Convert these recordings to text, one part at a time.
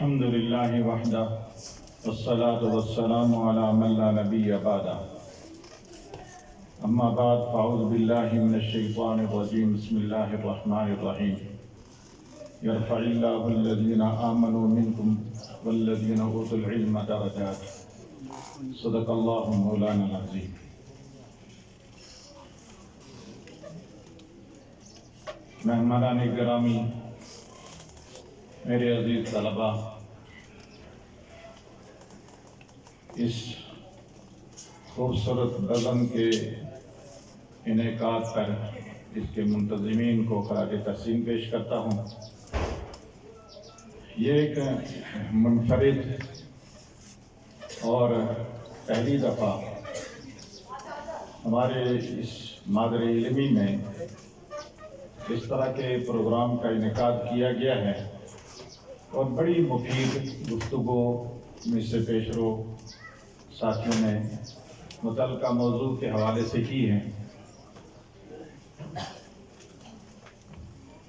الحمد لله وحده والصلاة والسلام على من لا نبي بعده أما بعد فأعوذ بالله من الشيطان الرجيم بسم الله الرحمن الرحيم يرفع الله الذين آمنوا منكم والذين أوتوا العلم درجات صدق الله مولانا العظيم. مہمانان گرامی، میرے عزیز طلبہ، اس خوبصورت بزم کے انعقاد پر اس کے منتظمین کو خراج تحسین پیش کرتا ہوں۔ یہ ایک منفرد اور پہلی دفعہ ہمارے اس مادر علمی میں اس طرح کے پروگرام کا انعقاد کیا گیا ہے اور بڑی مفید گفتگو میں سے پیش رو ساتھیوں نے متعلقہ موضوع کے حوالے سے کی ہیں۔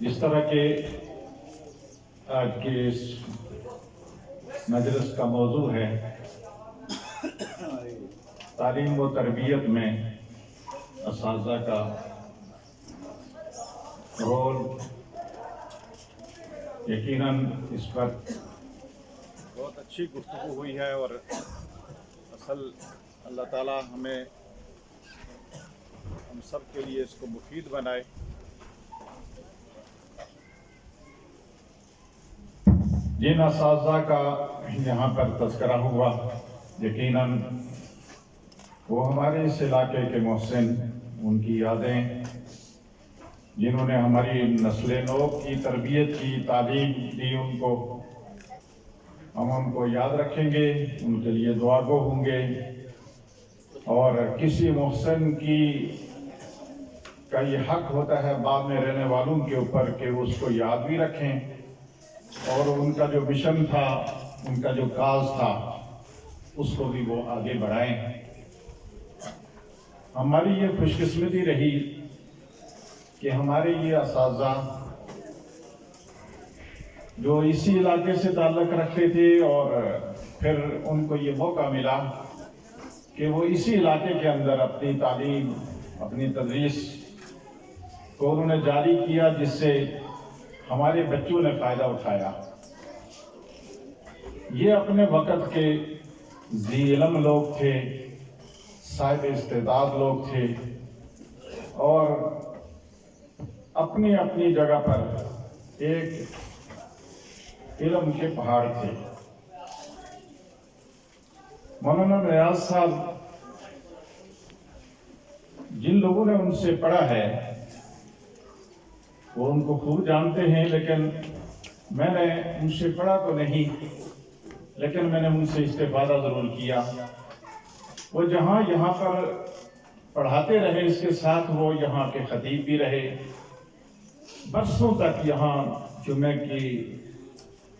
جس طرح کے آج کے اس مجلس کا موضوع ہے تعلیم و تربیت میں اساتذہ کا رول، یقیناً اس پر بہت اچھی گفتگو ہوئی ہے اور اصل اللہ تعالیٰ ہم سب کے لیے اس کو مفید بنائے۔ جن اساتذہ کا یہاں پر تذکرہ ہوا یقیناً وہ ہمارے اس علاقے کے محسن، ان کی یادیں، جنہوں نے ہماری نسل نو کی تربیت کی، تعلیم دی، ہم ان کو یاد رکھیں گے، ان کے لیے دعا گو ہوں گے، اور کسی محسن کا یہ حق ہوتا ہے بعد میں رہنے والوں کے اوپر کہ اس کو یاد بھی رکھیں اور ان کا جو مشن تھا، ان کا جو کاز تھا، اس کو بھی وہ آگے بڑھائیں۔ ہماری یہ خوش قسمتی رہی کہ ہمارے یہ اساتذہ جو اسی علاقے سے تعلق رکھتے تھے اور پھر ان کو یہ موقع ملا کہ وہ اسی علاقے کے اندر اپنی تعلیم، اپنی تدریس کو انہوں نے جاری کیا، جس سے ہمارے بچوں نے فائدہ اٹھایا۔ یہ اپنے وقت کے ذی علم لوگ تھے، صاحب استعداد لوگ تھے اور اپنی اپنی جگہ پر ایک علم کے پہاڑ تھے۔ مولانا نیاز صاحب، جن لوگوں نے ان سے پڑھا ہے وہ ان کو خوب جانتے ہیں، لیکن میں نے ان سے پڑھا تو نہیں، لیکن میں نے ان سے استفادہ ضرور کیا۔ وہ یہاں پر پڑھاتے رہے، اس کے ساتھ وہ یہاں کے خطیب بھی رہے، برسوں تک یہاں جمعہ کی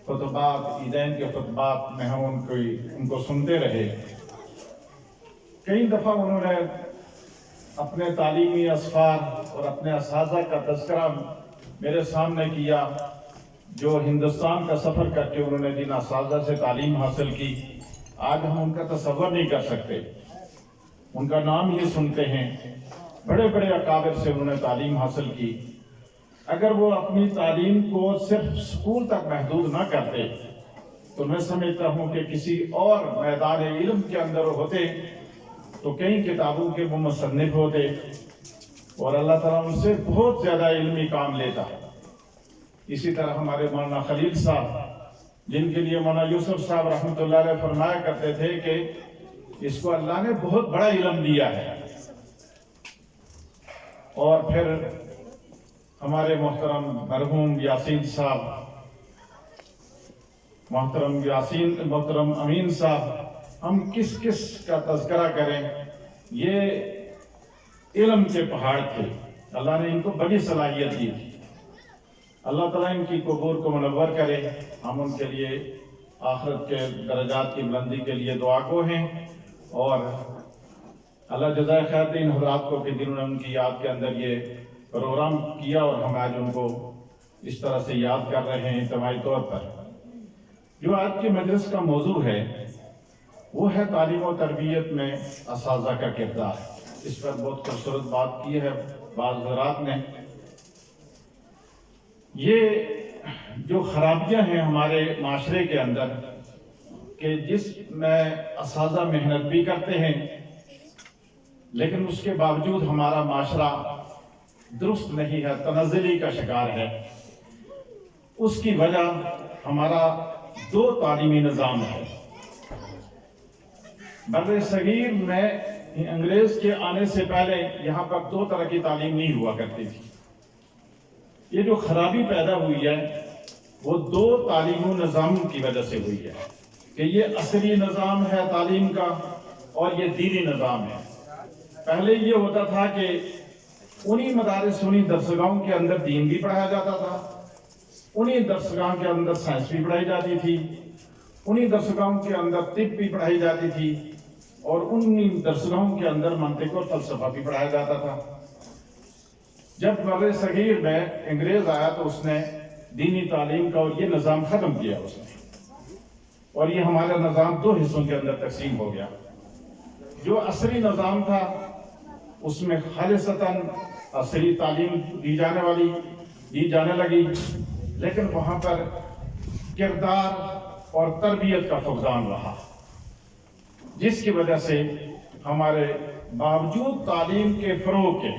خطبات، عیدین کے خطبات میں ہم ان کو سنتے رہے۔ کئی دفعہ انہوں نے اپنے تعلیمی اسفار اور اپنے اساتذہ کا تذکرہ میرے سامنے کیا، جو ہندوستان کا سفر کر کے انہوں نے جن اساتذہ سے تعلیم حاصل کی، آج ہم ان کا تصور نہیں کر سکتے۔ ان کا نام ہی سنتے ہیں، بڑے بڑے اکابر سے انہوں نے تعلیم حاصل کی۔ اگر وہ اپنی تعلیم کو صرف اسکول تک محدود نہ کرتے تو میں سمجھتا ہوں کہ کسی اور میدان علم کے اندر ہوتے تو کئی کتابوں کے وہ مصنف ہوتے اور اللہ تعالیٰ ان سے بہت زیادہ علمی کام لیتا۔ اسی طرح ہمارے مولانا خلیل صاحب، جن کے لیے مولانا یوسف صاحب رحمۃ اللہ علیہ فرمایا کرتے تھے کہ اس کو اللہ نے بہت بڑا علم دیا ہے۔ اور پھر ہمارے محترم مرحوم یاسین صاحب، محترم امین صاحب، ہم کس کا تذکرہ کریں؟ یہ علم کے پہاڑ تھے، اللہ نے ان کو بڑی صلاحیت دی تھی۔ اللہ تعالیٰ ان کی قبور کو منور کرے۔ ہم ان کے لیے آخرت کے درجات کی بلندی کے لیے دعا گو ہیں، اور اللہ جزائے خیر دے ان حضرات کو کہ جنہوں نے ان کی یاد کے اندر یہ پروگرام کیا اور ہم آج ان کو اس طرح سے یاد کر رہے ہیں اجتماعی طور پر۔ جو آج کی مجلس کا موضوع ہے وہ ہے تعلیم و تربیت میں اساتذہ کا کردار۔ اس پر بہت خوبصورت بات کی ہے بعض حضرات نے۔ یہ جو خرابیاں ہیں ہمارے معاشرے کے اندر کہ جس میں اساتذہ محنت بھی کرتے ہیں لیکن اس کے باوجود ہمارا معاشرہ درست نہیں ہے، تنزلی کا شکار ہے، اس کی وجہ ہمارا دو تعلیمی نظام ہے۔ بر صغیر میں انگریز کے آنے سے پہلے یہاں پر دو طرح کی تعلیم نہیں ہوا کرتی تھی۔ یہ جو خرابی پیدا ہوئی ہے وہ دو تعلیمی نظاموں کی وجہ سے ہوئی ہے کہ یہ عصری نظام ہے تعلیم کا اور یہ دینی نظام ہے۔ پہلے یہ ہوتا تھا کہ انہی مدارس، انہی درسگاہوں کے اندر دین بھی پڑھایا جاتا تھا، انہی درسگاہوں کے اندر سائنس بھی پڑھائی جاتی تھی، انہی درسگاہوں کے اندر طب بھی پڑھائی جاتی تھی، اور انہی درسگاہوں کے اندر منطق اور فلسفہ بھی پڑھایا جاتا تھا۔ جب بر صغیر میں انگریز آیا تو اس نے دینی تعلیم کا اور یہ نظام ختم کیا اس نے، اور یہ ہمارا نظام دو حصوں کے اندر تقسیم ہو گیا۔ جو عصری نظام تھا اس میں خالصتاً عصری تعلیم دی جانے لگی، لیکن وہاں پر کردار اور تربیت کا فقدان رہا، جس کی وجہ سے ہمارے باوجود تعلیم کے فروغ کے،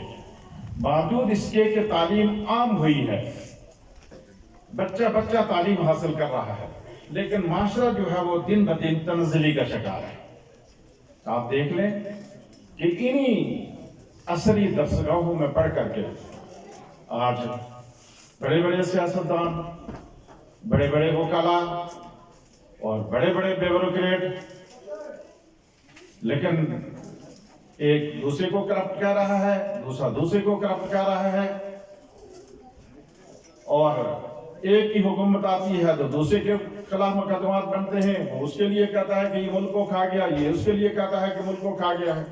باوجود اس کے کہ تعلیم عام ہوئی ہے، بچہ تعلیم حاصل کر رہا ہے، لیکن معاشرہ جو ہے وہ دن بدن تنزلی کا شکار ہے۔ آپ دیکھ لیں کہ انہی عصری درسگاہوں میں پڑھ کر کے آج بڑے بڑے سیاستدان، بڑے بڑے وکلاء اور بڑے بڑے بیوروکریٹ، لیکن ایک دوسرے کو کرپٹ کر رہا ہے، دوسرا دوسرے کو کرپٹ کر رہا ہے، اور ایک کی حکومت آتی ہے تو دوسرے کے خلاف مقدمات بنتے ہیں، وہ اس کے لیے کہتا ہے کہ یہ ملک کو کھا گیا، یہ اس کے لیے کہتا ہے کہ ملک کو کھا گیا ہے۔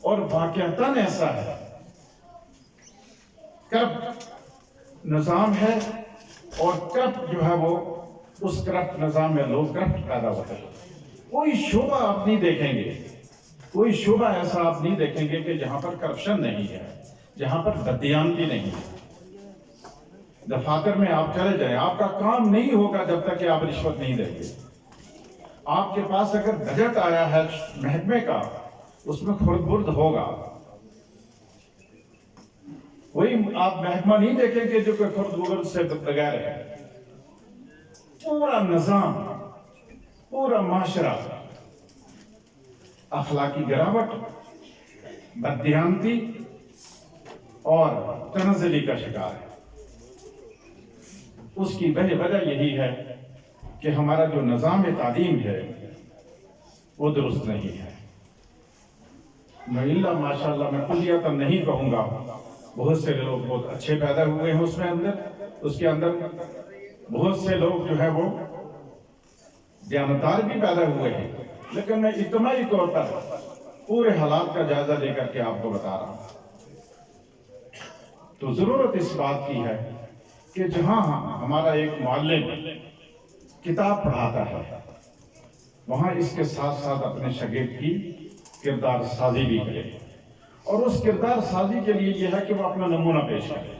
اور واقعتاً ایسا ہے، کرپٹ نظام ہے، اور کرپٹ جو ہے وہ اس کرپٹ نظام میں لوگ کرپٹ پیدا ہوتے ہیں۔ کوئی شعبہ آپ نہیں دیکھیں گے، کوئی شعبہ ایسا آپ نہیں دیکھیں گے کہ جہاں پر کرپشن نہیں ہے، جہاں پر بددیانتی نہیں ہے۔ دفاتر میں آپ چلے جائیں، آپ کا کام نہیں ہوگا جب تک کہ آپ رشوت نہیں دیں گے۔ آپ کے پاس اگر بجٹ آیا ہے محکمے کا، اس میں خرد برد ہوگا، وہی آپ محکمہ نہیں دیکھیں گے جو کہ خرد برد سے بغیر ہے۔ پورا نظام، پورا معاشرہ اخلاقی گراوٹ، بددیانتی اور تنزلی کا شکار ہے۔ اس کی وجہ یہی ہے کہ ہمارا جو نظام تعلیم ہے وہ درست نہیں ہے۔ ماشاءاللہ میں کلیاتاً نہیں کہوں گا، بہت سے لوگ بہت اچھے پیدا ہوئے ہیں اس کے اندر بہت سے لوگ جو ہے وہ دیانتدار بھی پیدا ہوئے ہیں، لیکن میں اجتماعی طور پر پورے حالات کا جائزہ لے کر کے آپ کو بتا رہا ہوں۔ تو ضرورت اس بات کی ہے کہ جہاں ہمارا ایک معلم کتاب پڑھاتا ہے، وہاں اس کے ساتھ ساتھ اپنے شاگرد کی کردار سازی بھی کرے، اور اس کردار سازی کے لیے یہ ہے کہ وہ اپنا نمونہ پیش کرے۔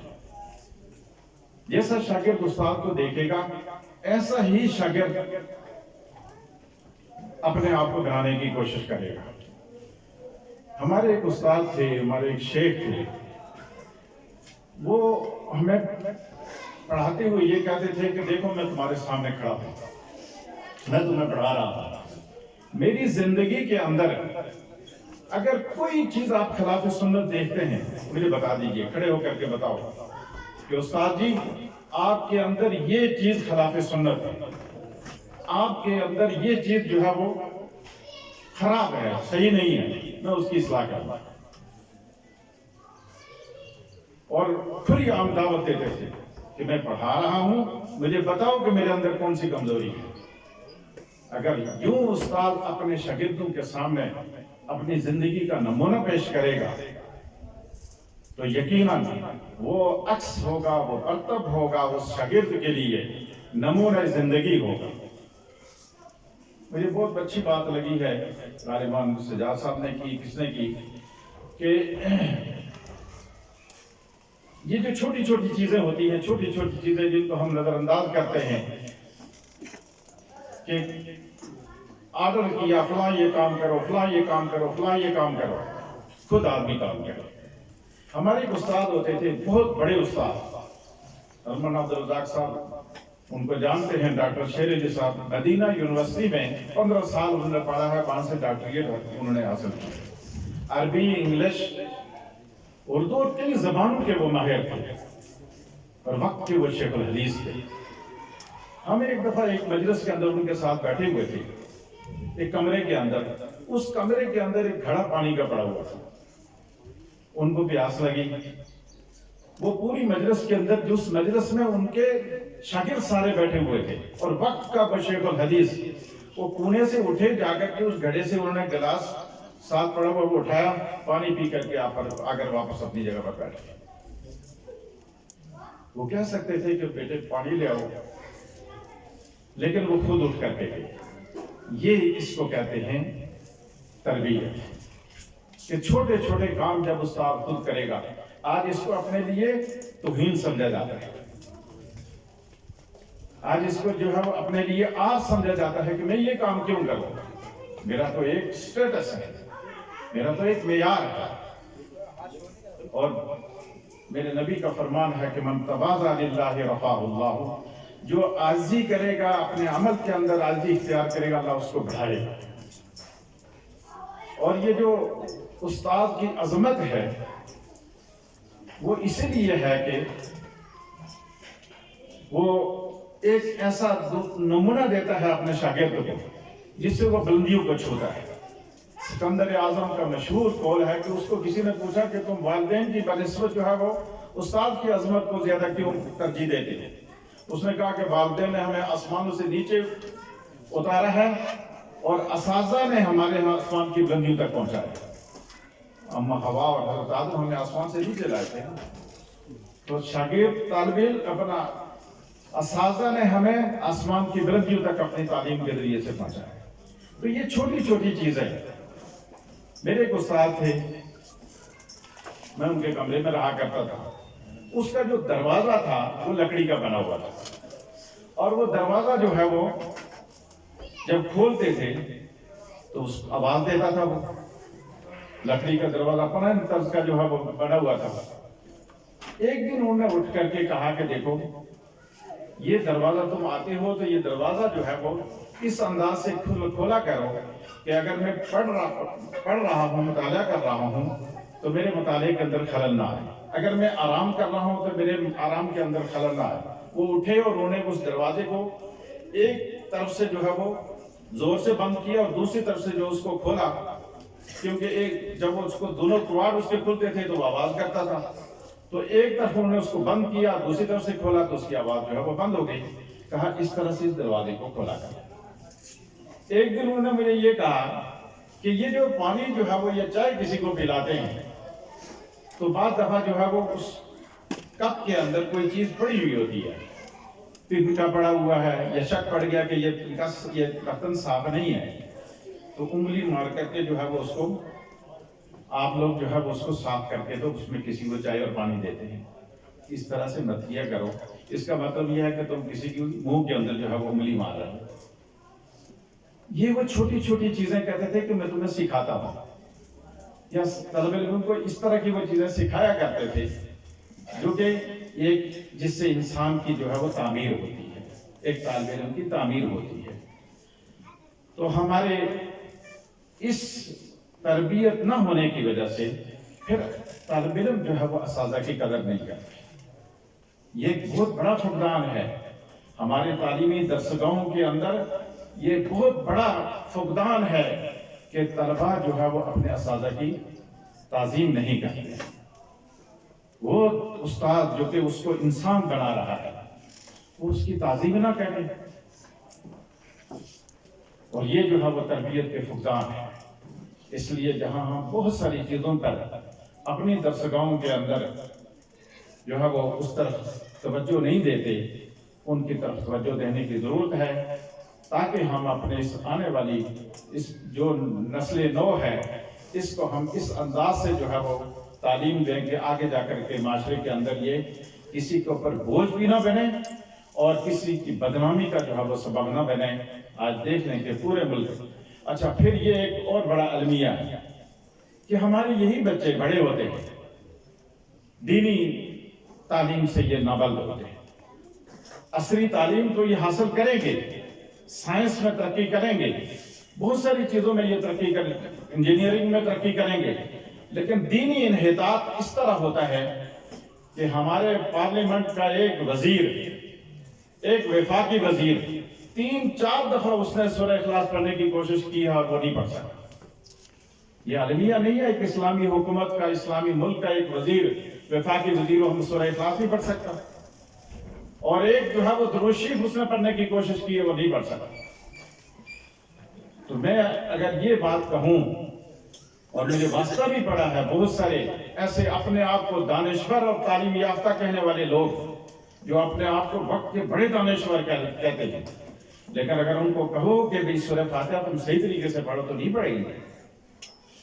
جیسا شاگرد استاد کو دیکھے گا، ایسا ہی شاگرد اپنے آپ کو بنانے کی کوشش کرے گا۔ ہمارے ایک استاد تھے، ہمارے ایک شیخ تھے، وہ ہمیں پڑھاتے ہوئے یہ کہتے تھے کہ دیکھو میں تمہارے سامنے کھڑا ہوں، میں تمہیں پڑھا رہا ہوں، میری زندگی کے اندر اگر کوئی چیز آپ خلاف سنت دیکھتے ہیں مجھے بتا دیجئے، کھڑے ہو کر کے بتاؤ کہ استاد جی آپ کے اندر یہ چیز خلاف سنت ہے، آپ کے اندر یہ چیز جو ہے وہ خراب ہے، صحیح نہیں ہے، میں اس کی اصلاح کروں۔ اور کھلی عام دعوت دیتے تھے کہ میں پڑھا رہا ہوں، مجھے بتاؤ کہ میرے اندر کون سی کمزوری ہے۔ اگر یوں استاد اپنے شاگردوں کے سامنے اپنی زندگی کا نمونہ پیش کرے گا تو یقیناً وہ عکس ہوگا، وہ کرتب ہوگا، اس شاگرد کے لیے نمونہ زندگی ہوگا۔ مجھے بہت اچھی بات لگی ہے غالباً سجاد صاحب نے کی، کس نے کی، کہ یہ جو چھوٹی چھوٹی چیزیں ہوتی ہیں، چھوٹی چھوٹی چیزیں جن کو ہم نظر انداز کرتے ہیں، کہ آرڈر کیا فلاں یہ کام کرو، فلاں یہ کام کرو، فلاں یہ کام کرو، خود آدمی کام کرو۔ ہمارے ایک استاد ہوتے تھے، بہت بڑے استاد، ارمن عبدالرزاق صاحب، ان کو جانتے ہیں، ڈاکٹر شیر علی صاحب، مدینہ یونیورسٹی میں 15 سال انہوں نے پڑھا ہے، 5 سے ڈاکٹریٹ انہوں نے حاصل کی، عربی، انگلش، اردو اور کئی زبانوں کے وہ ماہر تھے، اور وقت کے وہ شیخ الحدیث تھے۔ ہم ایک دفعہ ایک مجلس کے اندر ان کے ساتھ بیٹھے ہوئے تھے، ایک کمرے کے اندر، اس کمرے کے اندر ایک گھڑا پانی کا پڑا ہوا تھا، ان کو پیاس لگی، وہ پوری مجلس کے اندر، جس مجلس میں ان کے شاگرد سارے بیٹھے ہوئے تھے اور وقت کا شیخ الحدیث، وہ کونے سے اٹھے، جا کر کے اس گھڑے سے انہوں نے گلاس ساتھ پڑا ہوا وہ اٹھایا، پانی پی کر کے آگر واپس اپنی جگہ پر بیٹھ گئے۔ وہ کہہ سکتے تھے کہ بیٹے پانی لے آؤ، لیکن وہ خود اٹھ کر کے گئے۔ یہ اس کو کہتے ہیں تربیت، کہ چھوٹے چھوٹے کام جب استاد خود کرے گا، آج اس کو اپنے لیے توہین سمجھا جاتا ہے، آج اس کو جو ہے وہ اپنے لیے آر سمجھا جاتا ہے کہ میں یہ کام کیوں کروں، میرا تو ایک سٹیٹس ہے، میرا تو ایک معیار ہے۔ اور میرے نبی کا فرمان ہے کہ من تواضع للہ رفعہ اللہ، جو عاجزی کرے گا، اپنے عمل کے اندر عاجزی اختیار کرے گا، اللہ اس کو بڑھائے گا۔ اور یہ جو استاد کی عظمت ہے وہ اسی لیے ہے کہ وہ ایک ایسا نمونہ دیتا ہے اپنے شاگرد کو جس سے وہ بلندیوں کو چھوتا ہے۔ سکندر اعظم کا مشہور قول ہے کہ اس کو کسی نے پوچھا کہ تم والدین کی بنسبت جو ہے وہ استاد کی عظمت کو زیادہ کیوں ترجیح دیتے ہیں؟ اس نے کہا کہ والدین نے ہمیں آسمانوں سے نیچے اتارا ہے اور اساتذہ نے ہمارے ہاں آسمان کی بلندیوں تک پہنچایا۔ اما حوا اور حضرت آدم ہمیں آسمان سے نیچے لائے تھے، تو شاگرد طالب علم اپنا اساتذہ نے ہمیں آسمان کی بلندیوں تک اپنی تعلیم کے ذریعے سے پہنچایا۔ تو یہ چھوٹی چھوٹی چیزیں۔ میرے ایک استاد تھے، میں ان کے کمرے میں رہا کرتا تھا، اس کا جو دروازہ تھا وہ لکڑی کا بنا ہوا تھا، اور وہ دروازہ جو ہے وہ جب کھولتے تھے تو اس آواز دیتا تھا، وہ لکڑی کا دروازہ پران طرز کا جو ہے وہ بنا ہوا تھا۔ ایک دن انہوں نے اٹھ کر کے کہا کہ دیکھو یہ دروازہ تم آتے ہو تو یہ دروازہ جو ہے وہ اس انداز سے کھولا کرو کہ اگر میں پڑھ رہا ہوں، مطالعہ کر رہا ہوں تو میرے مطالعے کے اندر خلل نہ آئے، اگر میں آرام کر رہا ہوں تو میرے آرام کے اندر خلل نہ آئے۔ وہ اٹھے اور انہوں نے اس دروازے کو ایک طرف سے جو ہے وہ زور سے بند کیا اور دوسری طرف سے جو اس کو کھولا، کیونکہ ایک جب وہ اس کو دونوں کواڑ اس کے کھلتے تھے تو وہ آواز کرتا تھا، تو ایک طرف انہوں نے اس کو بند کیا، دوسری طرف سے کھولا تو اس کی آواز جو ہے وہ بند ہو گئی۔ کہا اس طرح سے اس دروازے کو کھولا کر۔ ایک دن انہوں نے مجھے یہ کہا کہ یہ جو پانی جو ہے وہ یہ چائے کسی کو پلاتے ہیں تو بعض دفعہ جو ہے وہ اس کپ کے اندر کوئی چیز پڑی ہوئی ہوتی ہے، تنکا پڑا ہوا ہے، یا شک پڑ گیا کہ یہ برتن صاف نہیں ہے، تو انگلی مار کر کے جو ہے وہ اس کو آپ لوگ جو ہے وہ اس کو صاف کر کے تو اس میں کسی کو چائے اور پانی دیتے ہیں۔ اس طرح سے مت کیا کرو، اس کا مطلب یہ ہے کہ تم کسی کی منہ کے اندر جو ہے وہ انگلی مار رہے ہو۔ یہ وہ چھوٹی چھوٹی چیزیں کہتے تھے کہ میں تمہیں سکھاتا ہوں، یا طلب علم کو اس طرح کی وہ چیزیں سکھایا کرتے تھے جو کہ ایک جس سے انسان کی جو ہے وہ تعمیر ہوتی ہے، ایک طالب علم کی تعمیر ہوتی ہے۔ تو ہمارے اس تربیت نہ ہونے کی وجہ سے پھر طالب علم جو ہے وہ اساتذہ کی قدر نہیں کرتے۔ یہ ایک بہت بڑا فقدان ہے ہمارے تعلیمی درسگاہوں کے اندر، یہ بہت بڑا فقدان ہے کہ طلبہ جو ہے وہ اپنے اساتذہ کی تعظیم نہیں کرتے۔ وہ استاد جو کہ اس کو انسان بنا رہا ہے وہ اس کی تعظیم نہ کرے، اور یہ جو ہے وہ تربیت کے فقدان ہے۔ اس لیے جہاں ہم بہت ساری چیزوں پر اپنی درسگاہوں کے اندر جو ہے وہ اس طرف توجہ نہیں دیتے، ان کی طرف توجہ دینے کی ضرورت ہے۔ تاکہ ہم اپنے اس آنے والی اس جو نسل نو ہے اس کو ہم اس انداز سے جو ہے وہ تعلیم دیں کہ آگے جا کر کے معاشرے کے اندر یہ کسی کے اوپر بوجھ بھی نہ بنے اور کسی کی بدنامی کا جو ہے وہ سبب نہ بنے۔ آج دیکھ لیں کہ پورے ملک، اچھا پھر یہ ایک اور بڑا المیہ ہے کہ ہمارے یہی بچے بڑے ہوتے ہیں دینی تعلیم سے یہ نابلد ہوتے ہیں، عصری تعلیم تو یہ حاصل کریں گے، سائنس میں ترقی کریں گے، بہت ساری چیزوں میں یہ ترقی کریں گے، انجینئرنگ میں ترقی کریں گے، لیکن دینی انحطاط اس طرح ہوتا ہے کہ ہمارے پارلیمنٹ کا ایک وزیر، ایک وفاقی وزیر 3-4 دفعہ اس نے سورہ اخلاص پڑھنے کی کوشش کی ہے اور وہ نہیں پڑھ سکا۔ یہ المیہ نہیں ہے ایک اسلامی حکومت کا، اسلامی ملک کا ایک وزیر، وفاقی وزیر ہم سورہ اخلاص نہیں پڑھ سکتا، اور ایک جو ہے وہ درود شریف اس نے پڑھنے کی کوشش کی ہے وہ نہیں پڑھ سکا۔ تو میں اگر یہ بات کہوں، اور مجھے واسطہ بھی پڑا ہے بہت سارے ایسے اپنے آپ کو دانشور اور تعلیم یافتہ کہنے والے لوگ جو اپنے آپ کو وقت کے بڑے دانشور کہتے ہیں، لیکن اگر ان کو کہو کہ بھئی سورہ فاتحہ تم صحیح طریقے سے پڑھو تو نہیں پڑھیں گے،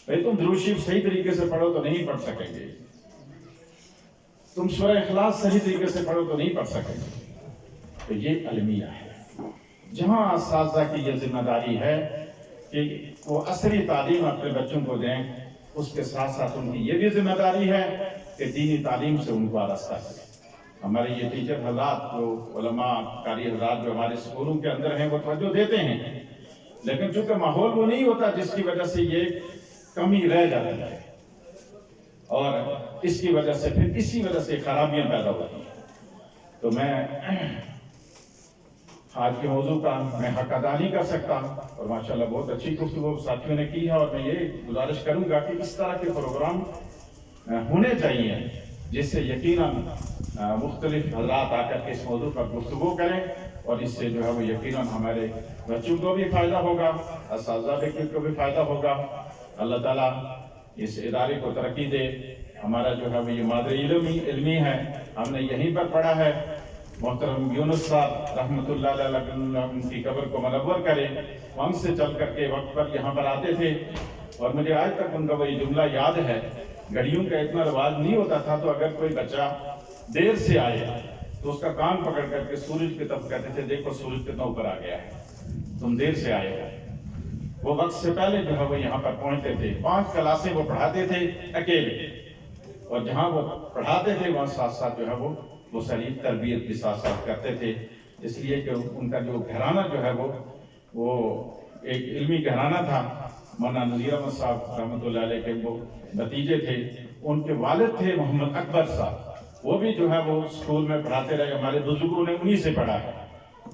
بھئی تم درود شریف صحیح طریقے سے پڑھو تو نہیں پڑھ سکیں گے، تم سورہ اخلاص صحیح طریقے سے پڑھو تو نہیں پڑھ سکیں گے۔ تو یہ المیہ ہے جہاں اساتذہ کی یہ ذمہ داری ہے کہ وہ عصری تعلیم اپنے بچوں کو دیں، اس کے ساتھ ساتھ ان کی یہ بھی ذمہ داری ہے کہ دینی تعلیم سے ان کو آراستہ کریں۔ ہمارے یہ ٹیچر حضرات، جو علماء قاری حضرات جو ہمارے اسکولوں کے اندر ہیں وہ توجہ دیتے ہیں، لیکن چونکہ ماحول وہ نہیں ہوتا جس کی وجہ سے یہ کمی رہ جاتی ہے، اور اس کی وجہ سے پھر اسی وجہ سے خرابیاں پیدا ہوتی ہیں۔ تو میں آج کے موضوع کا میں حق ادا نہیں کر سکتا، اور ماشاءاللہ بہت اچھی گفتگو ساتھیوں نے کی ہے، اور میں یہ گزارش کروں گا کہ اس طرح کے پروگرام ہونے چاہیے جس سے یقیناً مختلف حضرات آ کر کے اس موضوع پر گفتگو کریں، اور اس سے جو ہے وہ یقیناً ہمارے بچوں کو بھی فائدہ ہوگا، اساتذہ کو بھی فائدہ ہوگا۔ اللہ تعالیٰ اس ادارے کو ترقی دے۔ ہمارا جو ہے وہ یہ مادری علمی ہے، ہم نے یہیں پر پڑھا ہے۔ محترم یونس صاحب رحمۃ اللہ علیہ ان کی قبر کو منور کرے، ہم سے چل کر کے وقت پر یہاں پر آتے تھے، اور مجھے آج تک ان کا وہی جملہ یاد ہے۔ گھڑیوں کا اتنا رواج نہیں ہوتا تھا، تو اگر کوئی بچہ دیر سے آئے تو اس کا کان پکڑ کر کے سورج کی طرف کہتے تھے، دیکھو سورج کتنا اوپر آ گیا ہے، تم دیر سے آئے ہو۔ وہ وقت سے پہلے جو ہے وہ یہاں پر پہنچتے تھے۔ 5 کلاسیں وہ پڑھاتے تھے اکیلے، اور جہاں وہ پڑھاتے تھے وہاں ساتھ ساتھ جو ہے وہ ساری تربیت بھی ساتھ ساتھ کرتے تھے، اس لیے کہ ان کا جو گھرانہ جو ہے وہ ایک علمی گھرانہ تھا۔ مولانا نذیر احمد صاحب رحمۃ اللہ علیہ کے وہ بھتیجے تھے، ان کے والد تھے محمد اکبر صاحب، وہ بھی جو ہے وہ اسکول میں پڑھاتے رہے، ہمارے بزرگوں نے انہی سے پڑھا ہے۔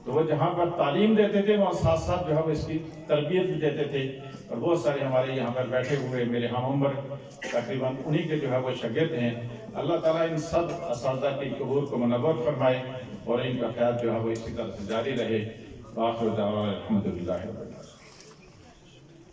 تو وہ جہاں پر تعلیم دیتے تھے وہاں ساتھ ساتھ جو ہے وہ اس کی تربیت بھی دیتے تھے، اور بہت سارے ہمارے یہاں پر بیٹھے ہوئے میرے ہم عمر تقریباً انہی کے جو ہے وہ شاگرد ہیں۔ اللہ تعالیٰ ان سب اساتذہ کی قبور کو منور فرمائے، اور ان کا خیال جو ہے وہ اسی طرح سے جاری رہے۔ وآخر دعوانا الحمدللہ رب العالمین۔